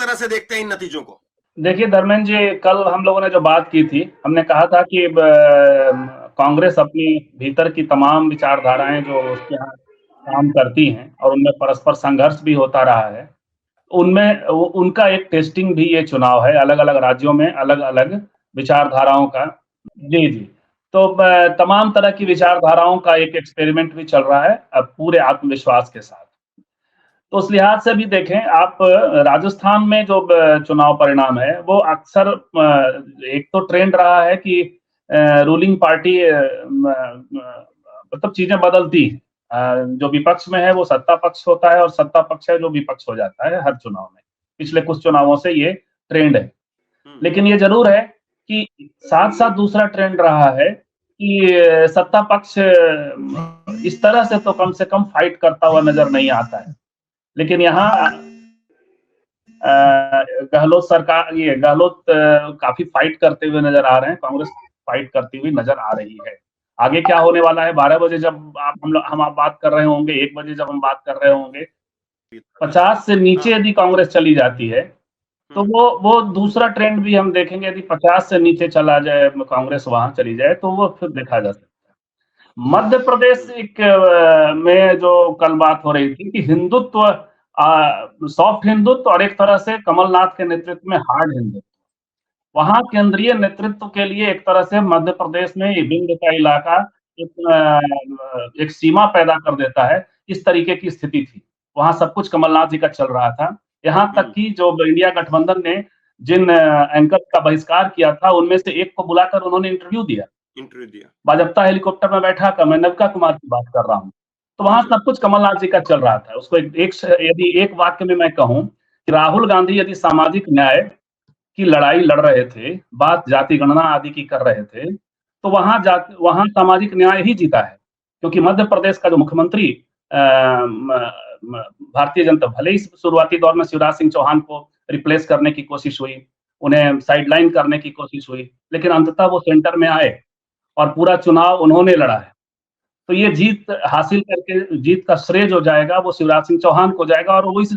तरह से देखते हैं इन नतीजों को? देखिए धर्मेंद्र जी, कल हम लोगों ने जो बात की थी, हमने कहा था कि कांग्रेस अपनी भीतर की तमाम विचारधाराएं जो उसके यहाँ काम करती हैं और उनमें परस्पर संघर्ष भी होता रहा है, उनमें उनका एक टेस्टिंग भी ये चुनाव है, अलग अलग राज्यों में अलग अलग विचारधाराओं का। जी जी। तो तमाम तरह की विचारधाराओं का एक एक्सपेरिमेंट भी चल रहा है अब पूरे आत्मविश्वास के साथ। तो उस लिहाज से भी देखें आप, राजस्थान में जो चुनाव परिणाम है वो अक्सर एक तो ट्रेंड रहा है कि रूलिंग पार्टी मतलब चीजें बदलती हैं। जो विपक्ष में है वो सत्ता पक्ष होता है और सत्ता पक्ष है जो विपक्ष हो जाता है हर चुनाव में। पिछले कुछ चुनावों से ये ट्रेंड है। लेकिन ये जरूर है कि साथ साथ दूसरा ट्रेंड रहा है कि सत्ता पक्ष इस तरह से तो कम से कम फाइट करता हुआ नजर नहीं आता है। लेकिन यहाँ गहलोत सरकार, ये गहलोत काफी फाइट करते हुए नजर आ रहे हैं, कांग्रेस फाइट करती हुई नजर आ रही है। आगे क्या होने वाला है, 12 बजे जब आप बात कर रहे होंगे, 1 बजे जब हम बात कर रहे होंगे, 50 से नीचे यदि कांग्रेस चली जाती है तो वो दूसरा ट्रेंड भी हम देखेंगे। यदि 50 से नीचे चला जाए कांग्रेस, वहां चली जाए, तो वो फिर देखा जा सकता है। मध्य प्रदेश में जो कल बात हो रही थी कि हिंदुत्व, सॉफ्ट हिंदुत्व और एक तरह से कमलनाथ के नेतृत्व में हार्ड हिंदुत्व, वहां केंद्रीय नेतृत्व के लिए एक तरह से मध्य प्रदेश में विंध्य का इलाका एक सीमा पैदा कर देता है, इस तरीके की स्थिति थी। वहां सब कुछ कमलनाथ जी का चल रहा था। यहाँ तक कि जो इंडिया गठबंधन ने जिन एंकर का बहिष्कार किया था, उनमें से एक को बुलाकर उन्होंने इंटरव्यू दिया। बाजप्ता हेलीकॉप्टर में बैठा कर, मैं नविका कुमार की बात कर रहा हूँ। तो वहां सब कुछ कमलनाथ जी का चल रहा था। उसको यदि एक वाक्य में मैं कहूँ कि राहुल गांधी यदि सामाजिक न्याय की लड़ाई लड़ रहे थे, बात जाति गणना आदि की कर रहे थे, तो वहां सामाजिक न्याय ही जीता है। क्योंकि मध्य प्रदेश का जो मुख्यमंत्री भारतीय जनता, भले ही शुरुआती दौर में शिवराज सिंह चौहान को रिप्लेस करने की कोशिश हुई, उन्हें साइडलाइन करने की कोशिश हुई, लेकिन अंततः वो सेंटर में आए और पूरा चुनाव उन्होंने लड़ा है। तो ये जीत हासिल करके, जीत का श्रेय जो जाएगा वो शिवराज सिंह चौहान को जाएगा, और ओबीसी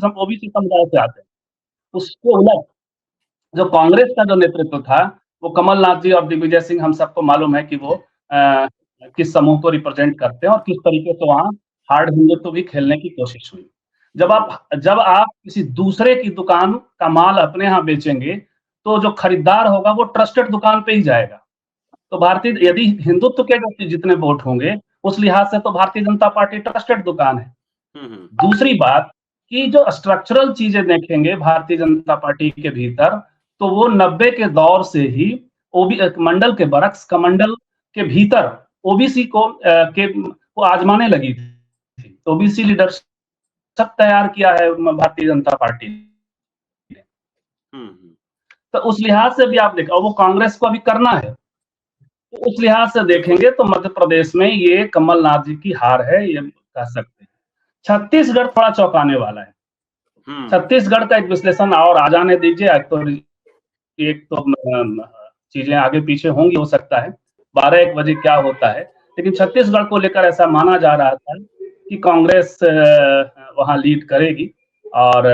समुदाय से आते हैं। उसके उलट जो कांग्रेस का जो नेतृत्व था, वो कमलनाथ जी और दिग्विजय सिंह, हम सबको मालूम है कि वो किस समूह को रिप्रेजेंट करते हैं और किस तरीके से वहां हार्ड हिंदुत्व भी खेलने की कोशिश हुई। जब आप किसी दूसरे की दुकान का माल अपने यहाँ बेचेंगे, तो जो खरीदार होगा वो ट्रस्टेड दुकान पे ही जाएगा। तो भारतीय, यदि हिंदुत्व के जितने वोट होंगे, उस लिहाज से तो भारतीय जनता पार्टी ट्रस्टेड दुकान है। दूसरी बात कि जो स्ट्रक्चरल चीजें देखेंगे भारतीय जनता पार्टी के भीतर, तो वो 90 के दौर से ही मंडल के बरक्स कमंडल के भीतर ओबीसी को आजमाने लगी थी। ओबीसी लीडरशिप तैयार किया है भारतीय जनता पार्टी ने। तो उस लिहाज से भी आप देखें, और वो कांग्रेस को अभी करना है, तो उस लिहाज से देखेंगे तो मध्य प्रदेश में ये कमलनाथ जी की हार है, ये कह सकते हैं। छत्तीसगढ़ थोड़ा चौंकाने वाला है। छत्तीसगढ़ का एक विश्लेषण और आ जाने दीजिए, एक तो चीजें आगे पीछे होंगी, हो सकता है 12-1 बजे क्या होता है। लेकिन छत्तीसगढ़ को लेकर ऐसा माना जा रहा था कि कांग्रेस वहां लीड करेगी, और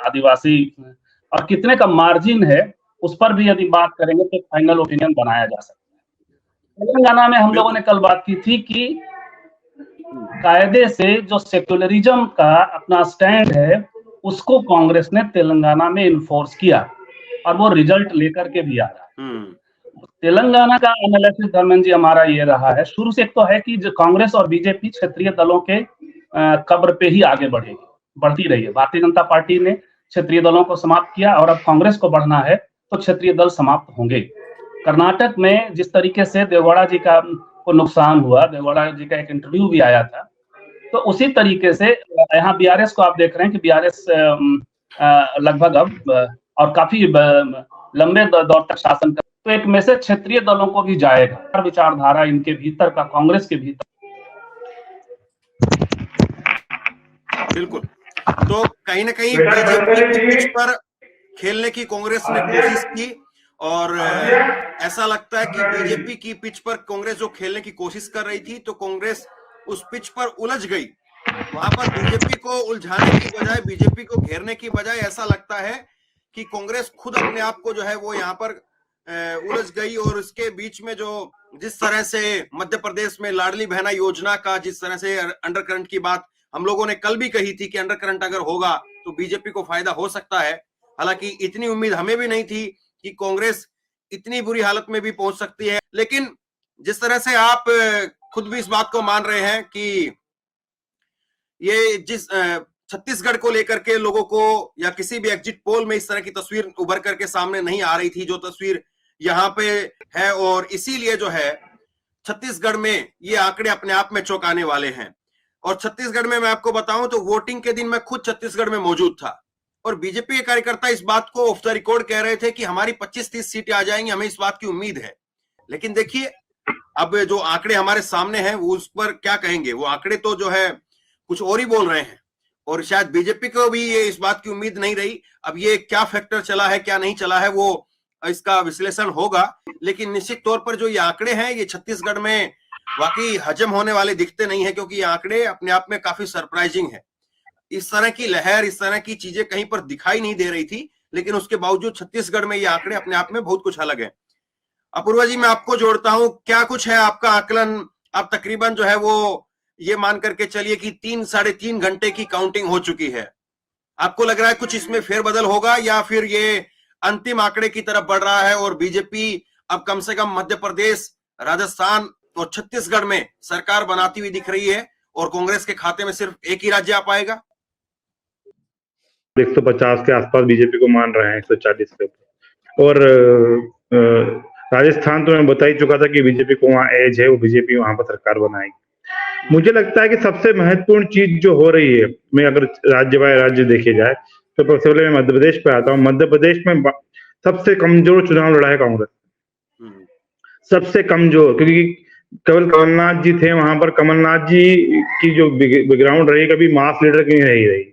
आदिवासी और कितने का मार्जिन है उस पर भी यदि बात करेंगे तो फाइनल ओपिनियन बनाया जा सकता है। तेलंगाना में हम लोगों ने कल बात की थी कि कायदे से जो सेक्युलरिज्म का अपना स्टैंड है, उसको कांग्रेस ने तेलंगाना में इन्फोर्स किया, और वो रिजल्ट लेकर के भी आ रहा है। तेलंगाना का एनालिसिस धर्मेंद्र जी हमारा ये रहा है शुरू से, एक तो है कि जो कांग्रेस और बीजेपी क्षेत्रीय दलों के कब्र पे ही आगे बढ़ती रही है। भारतीय जनता पार्टी ने क्षेत्रीय दलों को समाप्त किया, और अब कांग्रेस को बढ़ना है तो क्षेत्रीय दल समाप्त होंगे। कर्नाटक में जिस तरीके से देवगौड़ा जी को नुकसान हुआ, देवगौड़ा जी का एक इंटरव्यू भी आया था, तो उसी तरीके से यहाँ बीआरएस को आप देख रहे हैं कि बीआरएस लगभग अब और काफी लंबे दौर तक शासन कर, तो एक मैसेज क्षेत्रीय दलों को भी जाएगा, विचारधारा इनके भीतर का, कांग्रेस के भीतर। बिल्कुल। तो कहीं ना कहीं बीजेपी की पिच पर खेलने की कांग्रेस ने कोशिश की, और ऐसा लगता है कि बीजेपी की पिच पर कांग्रेस जो खेलने की कोशिश कर रही थी, तो कांग्रेस उस पिच पर उलझ गई वहां पर बीजेपी को उलझाने की बजाय, बीजेपी को घेरने की बजाय ऐसा लगता है कि कांग्रेस खुद अपने आप को जो है वो यहाँ पर उलझ गई। और इसके बीच में जो जिस तरह से मध्य प्रदेश में लाडली बहना योजना का जिस तरह से अंडरकरंट की बात हम लोगों ने कल भी कही थी कि अंडरकरंट अगर होगा तो बीजेपी को फायदा हो सकता है। हालांकि इतनी उम्मीद हमें भी नहीं थी कि कांग्रेस इतनी बुरी हालत में भी पहुंच सकती है। लेकिन जिस तरह से आप खुद भी इस बात को मान रहे हैं कि ये जिस छत्तीसगढ़ को लेकर के लोगों को या किसी भी एग्जिट पोल में इस तरह की तस्वीर उभर करके सामने नहीं आ रही थी जो तस्वीर यहाँ पे है, और इसीलिए जो है छत्तीसगढ़ में ये आंकड़े अपने आप में चौंकाने वाले हैं। और छत्तीसगढ़ में मैं आपको बताऊं तो वोटिंग के दिन मैं खुद छत्तीसगढ़ में मौजूद था और बीजेपी के कार्यकर्ता इस बात को ऑफ द रिकॉर्ड कह रहे थे कि हमारी 25-30 सीटें आ जाएंगी, हमें इस बात की उम्मीद है। लेकिन देखिए अब जो आंकड़े हमारे सामने हैं वो उस पर क्या कहेंगे, वो आंकड़े तो जो है कुछ और ही बोल रहे हैं। और शायद बीजेपी को भी ये इस बात की उम्मीद नहीं रही। अब ये क्या फैक्टर चला है क्या नहीं चला है वो इसका विश्लेषण होगा, लेकिन निश्चित तौर पर जो ये आंकड़े हैं ये छत्तीसगढ़ में वाकई हजम होने वाले दिखते नहीं है, क्योंकि ये आंकड़े अपने आप में काफी सरप्राइजिंग है। इस तरह की लहर, इस तरह की चीजें कहीं पर दिखाई नहीं दे रही थी, लेकिन उसके बावजूद छत्तीसगढ़ में ये आंकड़े अपने आप में बहुत कुछ अलग है। अपूर्वा जी, मैं आपको जोड़ता हूं, क्या कुछ है आपका आकलन? आप तकरीबन जो है वो ये मान करके चलिए कि 3-3.5 घंटे की काउंटिंग हो चुकी है। आपको लग रहा है कुछ इसमें फेरबदल होगा या फिर ये अंतिम आंकड़े की तरफ बढ़ रहा है और बीजेपी अब कम से कम मध्य प्रदेश, राजस्थान और छत्तीसगढ़ में सरकार बनाती हुई दिख रही है और कांग्रेस के खाते में सिर्फ एक ही राज्य आ पाएगा? 150 के आसपास बीजेपी को मान रहे हैं, 140 के ऊपर। और राजस्थान तो मैं बता ही चुका था कि बीजेपी को वहां एज है, वो बीजेपी वहां पर सरकार बनाएगी। मुझे लगता है कि सबसे महत्वपूर्ण चीज जो हो रही है, मैं अगर राज्य बाय राज्य देखे जाए तो सबसे पहले मैं मध्य प्रदेश पे आता हूँ। मध्य प्रदेश में सबसे कमजोर चुनाव लड़ा है कांग्रेस, सबसे कमजोर, क्योंकि केवल कमलनाथ जी थे वहां पर। कमलनाथ जी की जो बैकग्राउंड रही कभी मास लीडर की नहीं रही,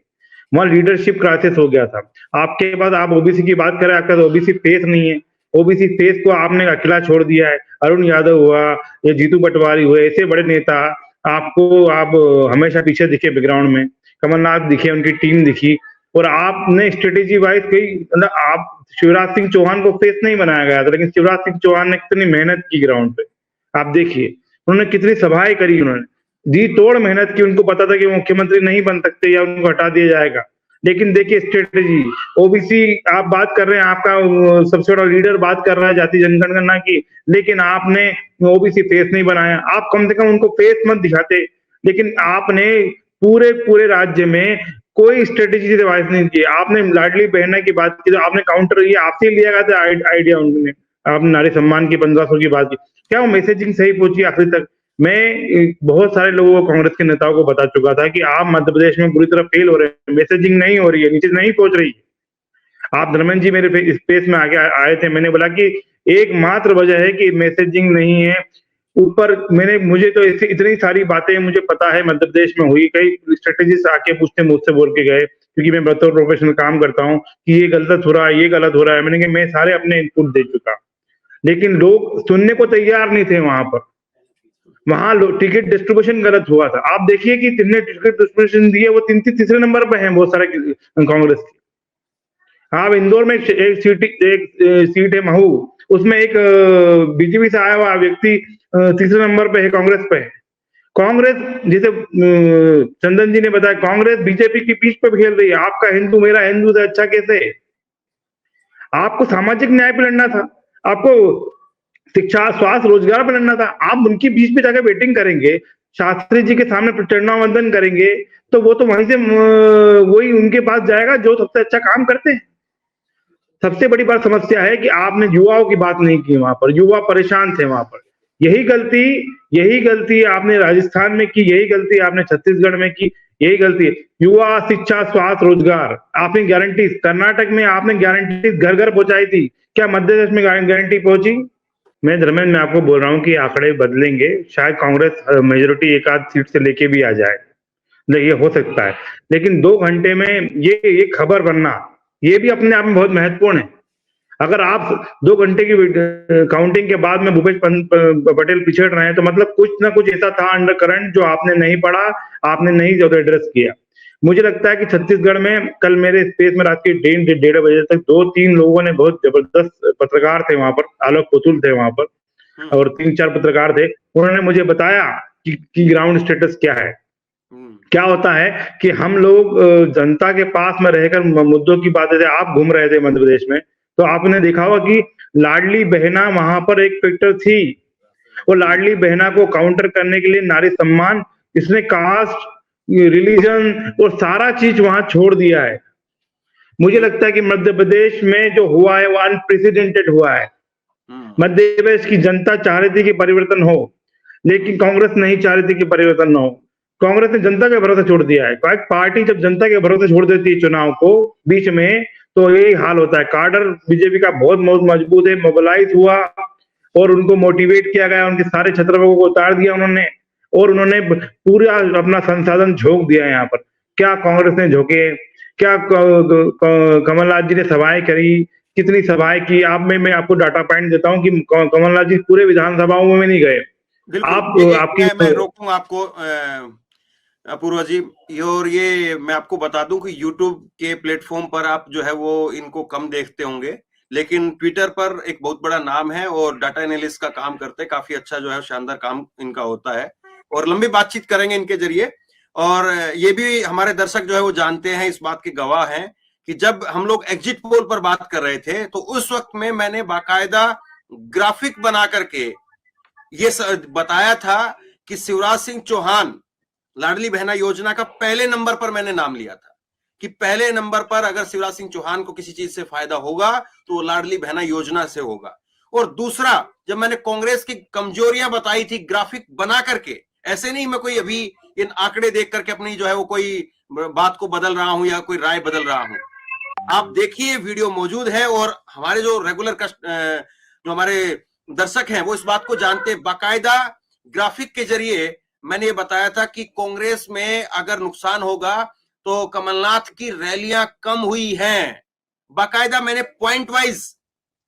वहां लीडरशिप क्राइसिस हो गया था। आपके पास, आप ओबीसी की बात करें, आपका तो ओबीसी फेस नहीं है। ओबीसी फेस को आपने अकेला छोड़ दिया है। अरुण यादव हुआ या जीतू पटवारी हुए, ऐसे बड़े नेता आपको आप हमेशा पीछे दिखे बैकग्राउंड में। कमलनाथ दिखे, उनकी टीम दिखी, और आपने स्ट्रेटेजी वाइज कई, मतलब आप शिवराज सिंह चौहान को फेस नहीं बनाया गया था, लेकिन शिवराज सिंह चौहान ने कितनी मेहनत की ग्राउंड पे, आप देखिए उन्होंने कितनी सभाएं करी, उन्होंने दी तोड़ मेहनत की। उनको पता था कि मुख्यमंत्री नहीं बन सकते या उनको हटा दिया जाएगा, लेकिन देखिए स्ट्रेटेजी। ओबीसी आप बात कर रहे हैं, आपका सबसे बड़ा लीडर बात कर रहा है जाति जनगणना की, लेकिन आपने ओबीसी फेस नहीं बनाया। आप कम से कम उनको फेस मत दिखाते, लेकिन आपने पूरे पूरे राज्य में कोई स्ट्रेटेजी डिवाइस नहीं की। आपने लाडली बहना की बात की तो आपने काउंटर, ये आपसे लिया गया था आइडिया, उन्होंने आपने नारी सम्मान की 1500 की बात की, क्या वो मैसेजिंग सही पहुंची आखिर तक? मैं बहुत सारे लोगों को, कांग्रेस के नेताओं को बता चुका था कि आप मध्य प्रदेश में पूरी तरह फेल हो रहे हैं, मैसेजिंग नहीं हो रही है, नीचे नहीं पहुंच रही है। आप धर्मेंद्र जी मेरे स्पेस में आगे आए थे, मैंने बोला कि एकमात्र वजह है कि मैसेजिंग नहीं है। ऊपर मुझे तो इतनी सारी बातें मुझे पता है मध्य प्रदेश में हुई, कई स्ट्रेटेजिस्ट आके पूछते, मुझसे बोल के गए, क्योंकि मैं बतौर प्रोफेशनल काम करता हूँ, कि ये गलत हो रहा है, ये गलत हो रहा है। मैंने कहा मैं सारे अपने इनपुट दे चुका, लेकिन लोग सुनने को तैयार नहीं थे। वहां पर टिकट डिस्ट्रीब्यूशन गलत हुआ था। आप देखिए कि जिनने टिकट डिस्ट्रीब्यूशन दिए वो तीसरे नंबर पे हैं बहुत सारे कांग्रेस के। आप इंदौर में एक सीट है महू, उसमें एक बीजेपी से आया हुआ व्यक्ति तीसरे नंबर पे है, कांग्रेस पे है। कांग्रेस, जैसे चंदन जी ने बताया, कांग्रेस बीजेपी की पीठ पे खेल रही है। आपका हिंदू मेरा हिंदू से अच्छा कैसे? आपको सामाजिक न्याय पे लड़ना था, आपको शिक्षा, स्वास्थ्य, रोजगार पे लड़ना था। आप उनके बीच में जाकर वेटिंग करेंगे, शास्त्री जी के सामने प्रचंडा वंदन करेंगे, तो वो तो वहीं से वही उनके पास जाएगा जो सबसे अच्छा काम करते हैं। सबसे बड़ी बात समस्या है कि आपने युवाओं की बात नहीं की, वहां पर युवा परेशान थे वहां पर। यही गलती आपने राजस्थान में की, यही गलती आपने छत्तीसगढ़ में की, यही गलती। युवा, शिक्षा, स्वास्थ्य, रोजगार, आपने गारंटी, कर्नाटक में आपने गारंटी घर घर पहुंचाई थी, क्या मध्य प्रदेश में गारंटी पहुंची? मैं धर्मेंद्र, मैं आपको बोल रहा हूँ कि आंकड़े बदलेंगे, शायद कांग्रेस मेजोरिटी एक आध सीट से लेके भी आ जाए, ये हो सकता है, लेकिन 2 घंटे में ये खबर बनना, ये भी अपने आप में बहुत महत्वपूर्ण है। अगर आप 2 घंटे की काउंटिंग के बाद में भूपेश पटेल पिछड़ रहे हैं तो मतलब कुछ ना कुछ ऐसा था अंडर करंट जो आपने नहीं पढ़ा, आपने नहीं जो एड्रेस किया। मुझे लगता है कि छत्तीसगढ़ में कल मेरे स्पेस में रात के 1:30 बजे तक 2-3 लोगों ने, बहुत जबरदस्त पत्रकार थे वहां पर, आलोक पुतुल थे वहां पर और 3-4 पत्रकार थे, उन्होंने मुझे बताया कि ग्राउंड स्टेटस क्या है। क्या होता है कि हम लोग जनता के पास में रहकर मुद्दों की बातें, आप घूम रहे थे मध्य प्रदेश में तो आपने देखा होगा कि लाडली बहना वहां पर एक फैक्टर थी। वो लाडली बहना को काउंटर करने के लिए नारी सम्मान, इसने कास्ट, रिलीजन और सारा चीज वहां छोड़ दिया है। मुझे लगता है कि मध्य प्रदेश में जो हुआ है वो अनप्रेसिडेंटेड हुआ है। मध्य प्रदेश की जनता चाह रही थी कि परिवर्तन हो, लेकिन कांग्रेस नहीं चाह रही थी कि परिवर्तन न हो। कांग्रेस ने जनता के भरोसे छोड़ दिया है। एक पार्टी जब जनता के भरोसे छोड़ देती है चुनाव को बीच में, तो यही हाल होता है। कार्डर बीजेपी का बहुत मजबूत है, मोबिलाइज हुआ और उनको मोटिवेट किया गया, उनके सारे छत्रपों को उतार दिया उन्होंने और उन्होंने पूरा अपना संसाधन झोंक दिया यहाँ पर। क्या कांग्रेस ने झोंके, क्या कमलनाथ जी ने सभाएं करी, कितनी सभाएं की। मैं आपको डाटा पॉइंट देता हूँ कि कमलनाथ जी पूरे विधानसभाओं में नहीं गए। मैं रोकूंगा आपको अपूर्वा जी, और ये मैं आपको बता दूं कि YouTube के प्लेटफॉर्म पर आप जो है वो इनको कम देखते होंगे, लेकिन ट्विटर पर एक बहुत बड़ा नाम है और डाटा एनालिस्ट का काम करते हैं, काफी अच्छा जो है शानदार काम इनका होता है और लंबी बातचीत करेंगे इनके जरिए। और ये भी हमारे दर्शक जो है वो जानते हैं, इस बात के गवाह हैं कि जब हम लोग एग्जिट पोल पर बात कर रहे थे तो उस वक्त में मैंने बाकायदा ग्राफिक बना करके ये बताया था कि शिवराज सिंह चौहान लाडली बहना योजना का पहले नंबर पर मैंने नाम लिया था कि पहले नंबर पर अगर शिवराज सिंह चौहान को किसी चीज से फायदा होगा तो लाडली बहना योजना से होगा। और दूसरा, जब मैंने कांग्रेस की कमजोरियां बताई थी ग्राफिक बना करके, ऐसे नहीं मैं कोई अभी इन आंकड़े देख करके अपनी जो है वो कोई बात को बदल रहा हूं या कोई राय बदल रहा हूं। आप देखिए, वीडियो मौजूद है और हमारे जो रेगुलर जो हमारे दर्शक हैं वो इस बात को जानते हैं। बाकायदा ग्राफिक के जरिए मैंने ये बताया था कि कांग्रेस में अगर नुकसान होगा तो कमलनाथ की रैलियां कम हुई हैं। बाकायदा मैंने पॉइंट वाइज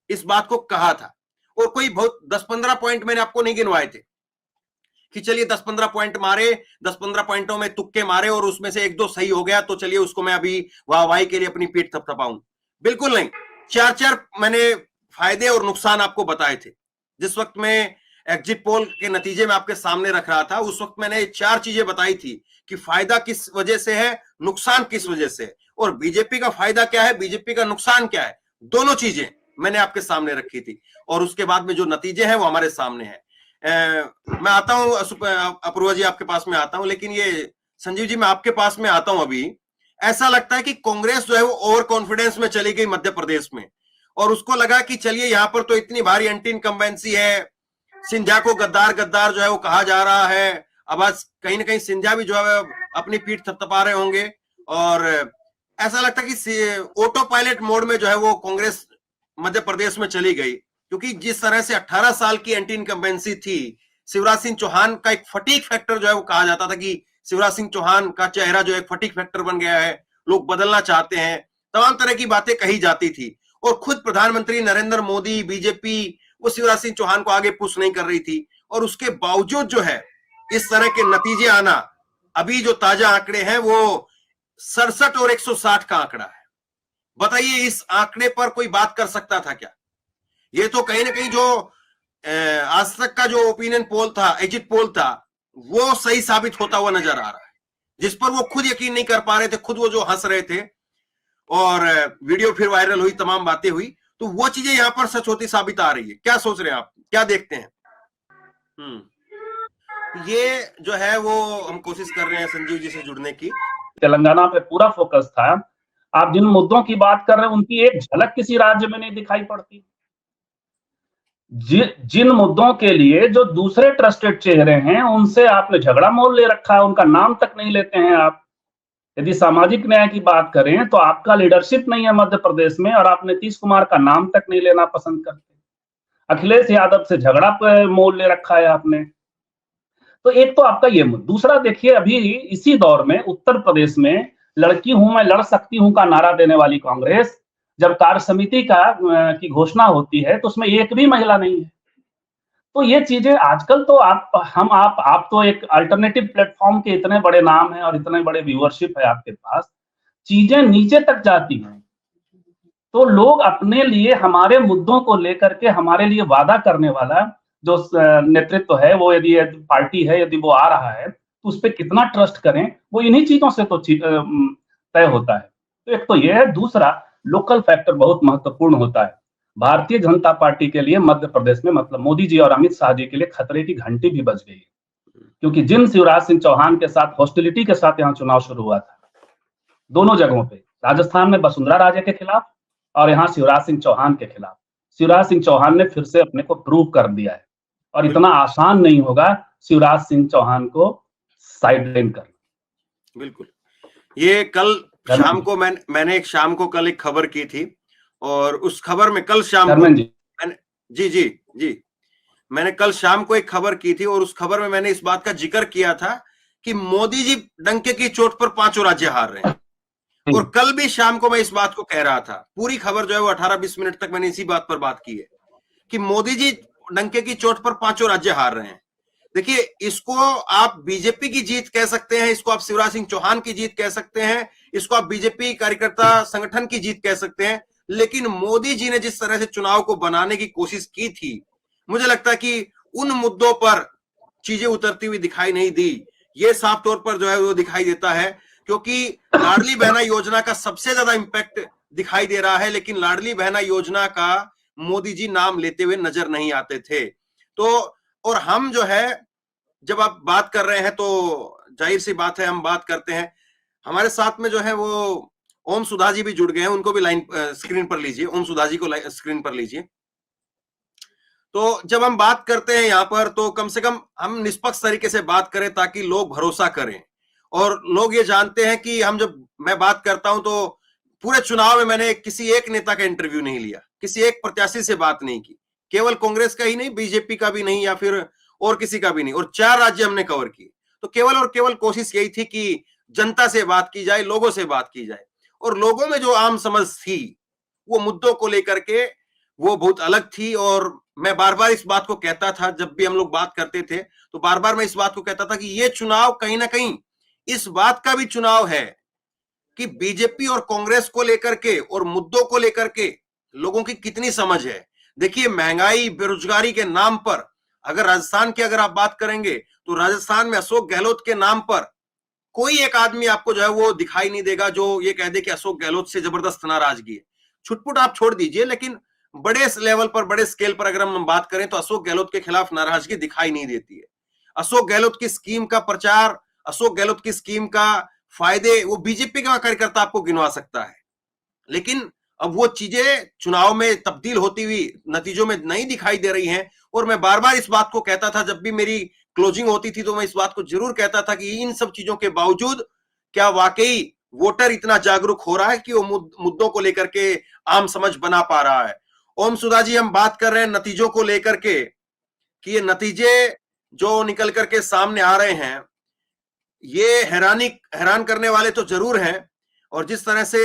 इस बात को कहा था और कोई बहुत 10-15 पॉइंट मैंने आपको नहीं गिनवाए थे कि चलिए 10-15 पॉइंट मारे, 10-15 पॉइंटों में तुक्के मारे और उसमें से 1-2 सही हो गया तो चलिए उसको मैं अभी वाहवाही के लिए अपनी पीठ थपथपाऊं। बिल्कुल नहीं, 4-4 मैंने फायदे और नुकसान आपको बताए थे। जिस वक्त में एग्जिट पोल के नतीजे में आपके सामने रख रहा था उस वक्त मैंने 4 चीजें बताई थी कि फायदा किस वजह से है, नुकसान किस वजह से, और बीजेपी का फायदा क्या है, बीजेपी का नुकसान क्या है, दोनों चीजें मैंने आपके सामने रखी थी। और उसके बाद में जो नतीजे हैं वो हमारे सामने हैं। मैं आता हूं अपूर्वा जी, आपके पास में आता हूं, लेकिन ये संजीव जी मैं आपके पास में आता हूं। अभी ऐसा लगता है कि कांग्रेस जो है वो ओवर कॉन्फिडेंस में चली गई मध्य प्रदेश में और उसको लगा कि चलिए यहां पर तो इतनी भारी एंटी इनकम्बेंसी है, सिंधिया को गद्दार गद्दार जो है वो कहा जा रहा है। अब आज कहीं ना कहीं सिंधिया भी जो है अपनी पीठ थपथपा रहे होंगे और ऐसा लगता है कि ऑटो पायलट मोड में जो है वो कांग्रेस मध्य प्रदेश में चली गई, क्योंकि जिस तरह से 18 साल की एंटी इनकम्बेंसी थी, शिवराज सिंह चौहान का एक फटीक फैक्टर जो है वो कहा जाता था कि शिवराज सिंह चौहान का चेहरा जो एक फटीक फैक्टर बन गया है, लोग बदलना चाहते हैं, तमाम तरह की बातें कही जाती थी। और खुद प्रधानमंत्री नरेंद्र मोदी, बीजेपी वो शिवराज सिंह चौहान को आगे पुश नहीं कर रही थी। और उसके बावजूद जो है इस तरह के नतीजे आना, अभी जो ताजा आंकड़े हैं वो 67 और 160 का आंकड़ा है। बताइए, इस आंकड़े पर कोई बात कर सकता था क्या? ये तो कहीं ना कहीं जो आज तक का जो ओपिनियन पोल था, एग्जिट पोल था, वो सही साबित होता हुआ नजर आ रहा है, जिस पर वो खुद यकीन नहीं कर पा रहे थे, खुद वो जो हंस रहे थे और वीडियो फिर वायरल हुई, तमाम बातें हुई, तो वो चीजें यहां पर सच होती साबित आ रही है। क्या सोच रहे हैं आप, क्या देखते हैं? ये जो है वो हम कोशिश कर रहे हैं संजीव जी से जुड़ने की। तेलंगाना पे पूरा फोकस था। आप जिन मुद्दों की बात कर रहे हैं उनकी एक झलक किसी राज्य में नहीं दिखाई पड़ती। जिन मुद्दों के लिए जो दूसरे ट्रस्टेड चेहरे हैं उनसे आपने झगड़ा मोल ले रखा है, उनका नाम तक नहीं लेते हैं आप। यदि सामाजिक न्याय की बात करें तो आपका लीडरशिप नहीं है मध्य प्रदेश में और आप नीतीश कुमार का नाम तक नहीं लेना पसंद करते। अखिलेश यादव से झगड़ा मोल ले रखा है आपने। तो एक तो आपका ये, दूसरा देखिए अभी इसी दौर में उत्तर प्रदेश में लड़की हूं मैं लड़ सकती हूं का नारा देने वाली कांग्रेस जब कार्य समिति की घोषणा होती है तो उसमें एक भी महिला नहीं है। तो ये चीजें आजकल तो आप तो एक अल्टरनेटिव प्लेटफॉर्म के इतने बड़े नाम हैं और इतने बड़े व्यूअरशिप है आपके पास, चीजें नीचे तक जाती हैं। तो लोग अपने लिए हमारे मुद्दों को लेकर के हमारे लिए वादा करने वाला जो नेतृत्व है, वो यदि पार्टी है, यदि वो आ रहा है तो उस पर कितना ट्रस्ट करें, वो इन्हीं चीजों से तो तय होता है। तो एक तो ये है। दूसरा, लोकल फैक्टर बहुत महत्वपूर्ण होता है। भारतीय जनता पार्टी के लिए मध्य प्रदेश में मतलब मोदी जी और अमित शाह जी के लिए खतरे की घंटी भी बज गई है, क्योंकि जिन शिवराज सिंह चौहान के साथ हॉस्टिलिटी के साथ यहाँ चुनाव शुरू हुआ था, दोनों जगहों पे, राजस्थान में वसुंधरा राजे के खिलाफ और यहाँ शिवराज सिंह चौहान के खिलाफ, शिवराज सिंह चौहान ने फिर से अपने को प्रूव कर दिया है और इतना आसान नहीं होगा शिवराज सिंह चौहान को साइडलाइन करना। बिल्कुल। ये कल शाम को मैंने एक शाम को कल एक खबर की थी और उस खबर में कल शाम को मैंने कल शाम को एक खबर की थी और उस खबर में मैंने इस बात का जिक्र किया था कि मोदी जी डंके की चोट पर 5 राज्य हार रहे हैं। और कल भी शाम को मैं इस बात को कह रहा था, पूरी खबर जो है वो 18-20 मिनट तक मैंने इसी बात पर बात की है कि मोदी जी डंके की चोट पर 5 राज्य हार रहे हैं। देखिए, इसको आप बीजेपी की जीत कह सकते हैं, इसको आप शिवराज सिंह चौहान की जीत कह सकते हैं, इसको आप बीजेपी कार्यकर्ता संगठन की जीत कह सकते हैं, लेकिन मोदी जी ने जिस तरह से चुनाव को बनाने की कोशिश की थी, मुझे लगता है कि उन मुद्दों पर चीजें उतरती हुई दिखाई नहीं दी। ये साफ तौर पर जो है वो दिखाई देता है, क्योंकि लाडली बहना योजना का सबसे ज्यादा इंपैक्ट दिखाई दे रहा है, लेकिन लाडली बहना योजना का मोदी जी नाम लेते हुए नजर नहीं आते थे। तो और हम जो है जब आप बात कर रहे हैं तो जाहिर सी बात है हम बात करते हैं। हमारे साथ में जो है वो ओम सुधा जी भी जुड़ गए हैं, उनको भी लाइन स्क्रीन पर लीजिए। ओम सुधा जी को स्क्रीन पर लीजिए। तो जब हम बात करते हैं यहाँ पर तो कम से कम हम निष्पक्ष तरीके से बात करें ताकि लोग भरोसा करें और लोग ये जानते हैं कि हम जब मैं बात करता हूं तो पूरे चुनाव में मैंने किसी एक नेता का इंटरव्यू नहीं लिया, किसी एक प्रत्याशी से बात नहीं की, केवल कांग्रेस का ही नहीं, बीजेपी का भी नहीं या फिर और किसी का भी नहीं, और 4 राज्य हमने कवर किए। तो केवल और केवल कोशिश यही थी कि जनता से बात की जाए, लोगों से बात की जाए, और लोगों में जो आम समझ थी वो मुद्दों को लेकर के वो बहुत अलग थी। और मैं बार बार इस बात को कहता था, जब भी हम लोग बात करते थे तो बार बार मैं इस बात को कहता था कि ये चुनाव कहीं ना कहीं इस बात का भी चुनाव है कि बीजेपी और कांग्रेस को लेकर के और मुद्दों को लेकर के लोगों की कितनी समझ है। देखिए, महंगाई, बेरोजगारी के नाम पर अगर राजस्थान की अगर आप बात करेंगे तो राजस्थान में अशोक गहलोत के नाम पर कोई एक आदमी आपको जो है वो दिखाई नहीं देगा जो ये कह दे कि अशोक गहलोत से जबरदस्त नाराजगी है। छुटपुट आप छोड़ दीजिए, लेकिन बड़े लेवल पर, बड़े स्केल पर अगर हम बात करें तो अशोक गहलोत के खिलाफ नाराजगी दिखाई नहीं देती है। अशोक गहलोत की स्कीम का प्रचार, अशोक गहलोत की स्कीम का फायदे वो बीजेपी का कार्यकर्ता आपको गिनवा सकता है, लेकिन अब वो चीजें चुनाव में तब्दील होती हुई नतीजों में नहीं दिखाई दे रही हैं। और मैं बार बार इस बात को कहता था, जब भी मेरी क्लोजिंग होती थी तो मैं इस बात को जरूर कहता था कि इन सब चीजों के बावजूद क्या वाकई वोटर इतना जागरूक हो रहा है कि वो मुद्दों को लेकर के आम समझ बना पा रहा है। ओम सुधा जी, हम बात कर रहे हैं नतीजों को लेकर के कि ये नतीजे जो निकल करके सामने आ रहे हैं ये हैरान करने वाले तो जरूर हैं। और जिस तरह से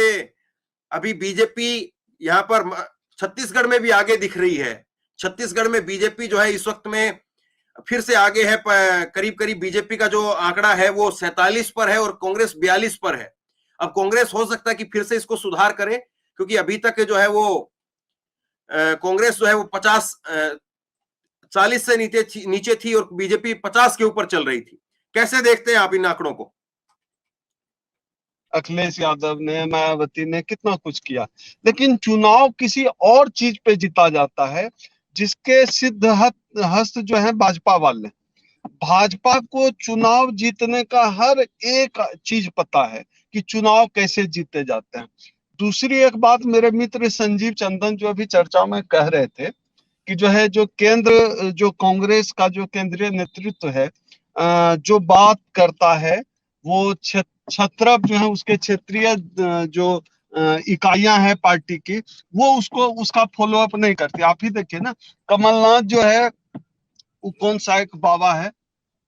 अभी बीजेपी यहाँ पर छत्तीसगढ़ में भी आगे दिख रही है, छत्तीसगढ़ में बीजेपी जो है इस वक्त में फिर से आगे है। करीब करीब बीजेपी का जो आंकड़ा है वो 47 पर है और कांग्रेस 42 पर है। अब कांग्रेस हो सकता है कि फिर से इसको सुधार करे, क्योंकि अभी तक जो है वो कांग्रेस जो है वो 40 से नीचे थी और बीजेपी 50 के ऊपर चल रही थी। कैसे देखते हैं आप इन आंकड़ों को? अखिलेश यादव ने, मायावती ने कितना कुछ किया, लेकिन चुनाव किसी और चीज पे जीता जाता है जिसके सिद्ध हस्त जो है भाजपा वाले। भाजपा को चुनाव जीतने का हर एक चीज पता है कि चुनाव कैसे जीते जाते हैं। दूसरी एक बात, मेरे मित्र संजीव चंदन जो अभी चर्चा में कह रहे थे कि जो है जो केंद्र, जो कांग्रेस का जो केंद्रीय नेतृत्व है जो बात करता है वो छत्रप जो है उसके क्षेत्रीय जो इकाइयां हैं पार्टी की, वो उसका फॉलो अप नहीं करती। आप ही देखिए ना, कमलनाथ जो है वो कौन सा एक बाबा है,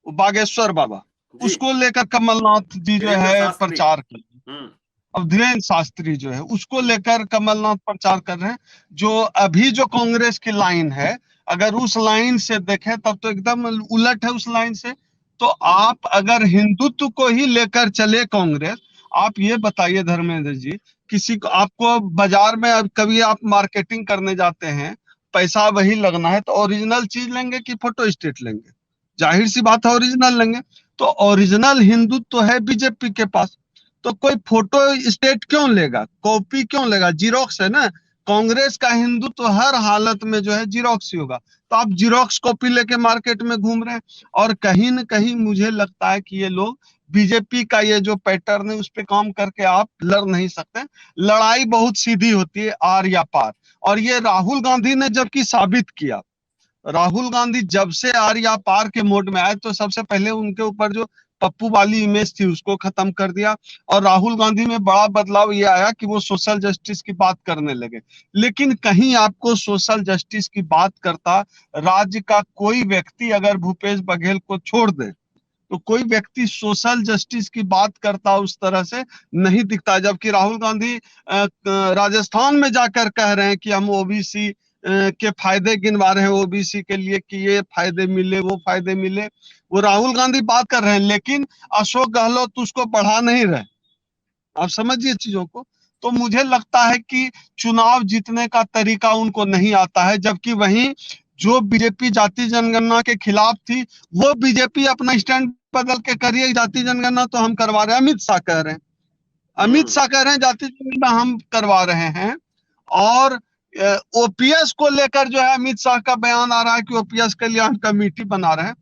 वो बागेश्वर बाबा, उसको लेकर कमलनाथ जी जो है प्रचार किए। धीरेन्द्र शास्त्री जो है उसको लेकर कमलनाथ प्रचार कर रहे हैं। जो अभी जो कांग्रेस की लाइन है, अगर उस लाइन से देखें तब तो एकदम उलट है उस लाइन से। तो आप अगर हिंदुत्व को ही लेकर चले कांग्रेस, आप ये बताइए धर्मेंद्र जी, किसी को आपको बाजार में अब कभी आप मार्केटिंग करने जाते हैं, पैसा वही लगना है तो ओरिजिनल चीज लेंगे कि फोटो स्टेट लेंगे? जाहिर सी बात है ओरिजिनल लेंगे। तो ओरिजिनल हिंदुत्व है बीजेपी के पास, तो कोई फोटो स्टेट क्यों लेगा, कॉपी क्यों लेगा? जीरोक्स है ना। कांग्रेस का हिंदुत्व हर हालत में जो है जीरोक्स ही होगा। तो आप जीरोक्स कॉपी लेके मार्केट में घूम रहे हैं। और कहीं न कहीं मुझे लगता है कि ये लोग बीजेपी का ये जो पैटर्न है उस पे काम करके आप लड़ नहीं सकते। लड़ाई बहुत सीधी होती है, आर या पार। और ये राहुल गांधी ने जबकि साबित किया, राहुल गांधी जब से आर या पार के मोड में आए तो सबसे पहले उनके ऊपर जो पप्पू वाली इमेज थी उसको खत्म कर दिया। और राहुल गांधी में बड़ा बदलाव ये आया कि वो सोशल जस्टिस की बात करने लगे। लेकिन कहीं आपको सोशल जस्टिस की बात करता राज्य का कोई व्यक्ति अगर भूपेश बघेल को छोड़ दे तो कोई व्यक्ति सोशल जस्टिस की बात करता उस तरह से नहीं दिखता। जबकि राहुल गांधी राजस्थान में जाकर कह रहे हैं कि हम ओबीसी के फायदे गिनवा रहे हैं, ओबीसी के लिए कि ये फायदे मिले वो फायदे मिले, वो राहुल गांधी बात कर रहे हैं। लेकिन अशोक गहलोत उसको बढ़ा नहीं रहे। आप समझिए चीजों को। तो मुझे लगता है कि चुनाव जीतने का तरीका उनको नहीं आता है। जबकि वहीं जो बीजेपी जाति जनगणना के खिलाफ थी वो बीजेपी अपना स्टैंड बदल के करिए, जाति जनगणना तो हम करवा रहे हैं। अमित शाह कह रहे हैं, अमित शाह कह रहे हैं जाति जनगणना हम करवा रहे हैं। और ओपीएस को लेकर जो है अमित शाह का बयान आ रहा है कि ओपीएस के लिए हम कमेटी बना रहे हैं।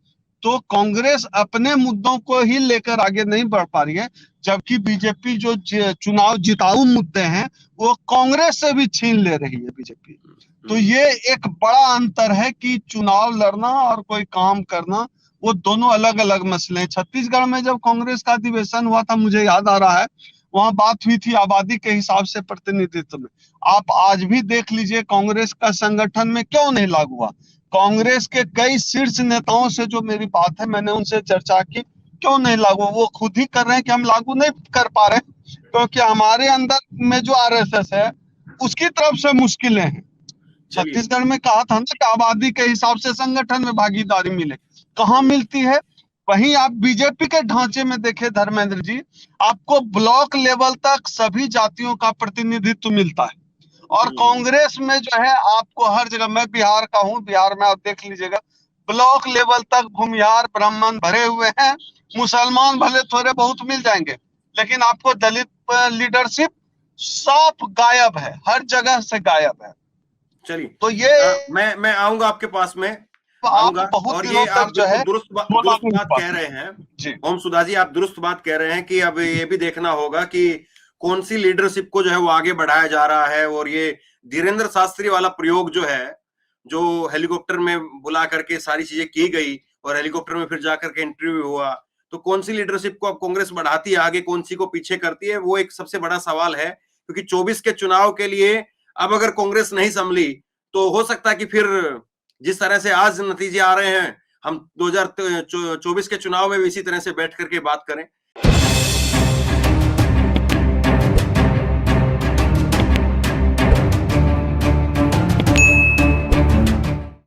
तो कांग्रेस अपने मुद्दों को ही लेकर आगे नहीं बढ़ पा रही है, जबकि बीजेपी जो चुनाव जिताऊ मुद्दे हैं वो कांग्रेस से भी छीन ले रही है बीजेपी। तो ये एक बड़ा अंतर है कि चुनाव लड़ना और कोई काम करना वो दोनों अलग अलग मसले हैं। छत्तीसगढ़ में जब कांग्रेस का अधिवेशन हुआ था, मुझे याद आ रहा है, वहां बात हुई थी आबादी के हिसाब से प्रतिनिधित्व में। आप आज भी देख लीजिए कांग्रेस का संगठन में क्यों नहीं लागू हुआ। कांग्रेस के कई शीर्ष नेताओं से जो मेरी बात है, मैंने उनसे चर्चा की, क्यों नहीं लागू। वो खुद ही कर रहे हैं कि हम लागू नहीं कर पा रहे क्योंकि हमारे अंदर में जो आरएसएस है उसकी तरफ से मुश्किलें हैं। छत्तीसगढ़ में कहा था ना कि आबादी के हिसाब से संगठन में भागीदारी मिले, कहाँ मिलती है। वहीं आप बीजेपी के ढांचे में देखें धर्मेंद्र जी, आपको ब्लॉक लेवल तक सभी जातियों का प्रतिनिधित्व मिलता है। और कांग्रेस में जो है आपको हर जगह, मैं बिहार का हूँ, बिहार में आप देख लीजिएगा ब्लॉक लेवल तक भूमिहार ब्राह्मण भरे हुए हैं। मुसलमान भले थोड़े बहुत मिल जाएंगे, लेकिन आपको दलित लीडरशिप साफ गायब है, हर जगह से गायब है। चलिए, तो ये मैं आऊंगा आपके पास में, आऊंगा। और ये आप जो है दुरुस्त बात कह रहे हैं जी ओम सुधा जी, आप दुरुस्त बात कह रहे हैं कि अब ये भी देखना होगा कि कौन सी लीडरशिप को जो है वो आगे बढ़ाया जा रहा है। और ये धीरेन्द्र शास्त्री वाला प्रयोग जो है, जो हेलीकॉप्टर में बुला करके सारी चीजें की गई और हेलीकॉप्टर में फिर जाकर के इंटरव्यू हुआ, तो कौन सी लीडरशिप को अब कांग्रेस बढ़ाती है आगे, कौन सी को पीछे करती है, वो एक सबसे बड़ा सवाल है। क्योंकि 24 के चुनाव के लिए अब अगर कांग्रेस नहीं संभली तो हो सकता है कि फिर जिस तरह से आज नतीजे आ रहे हैं, हम 2024 के चुनाव में भी इसी तरह से बैठ करके बात करें।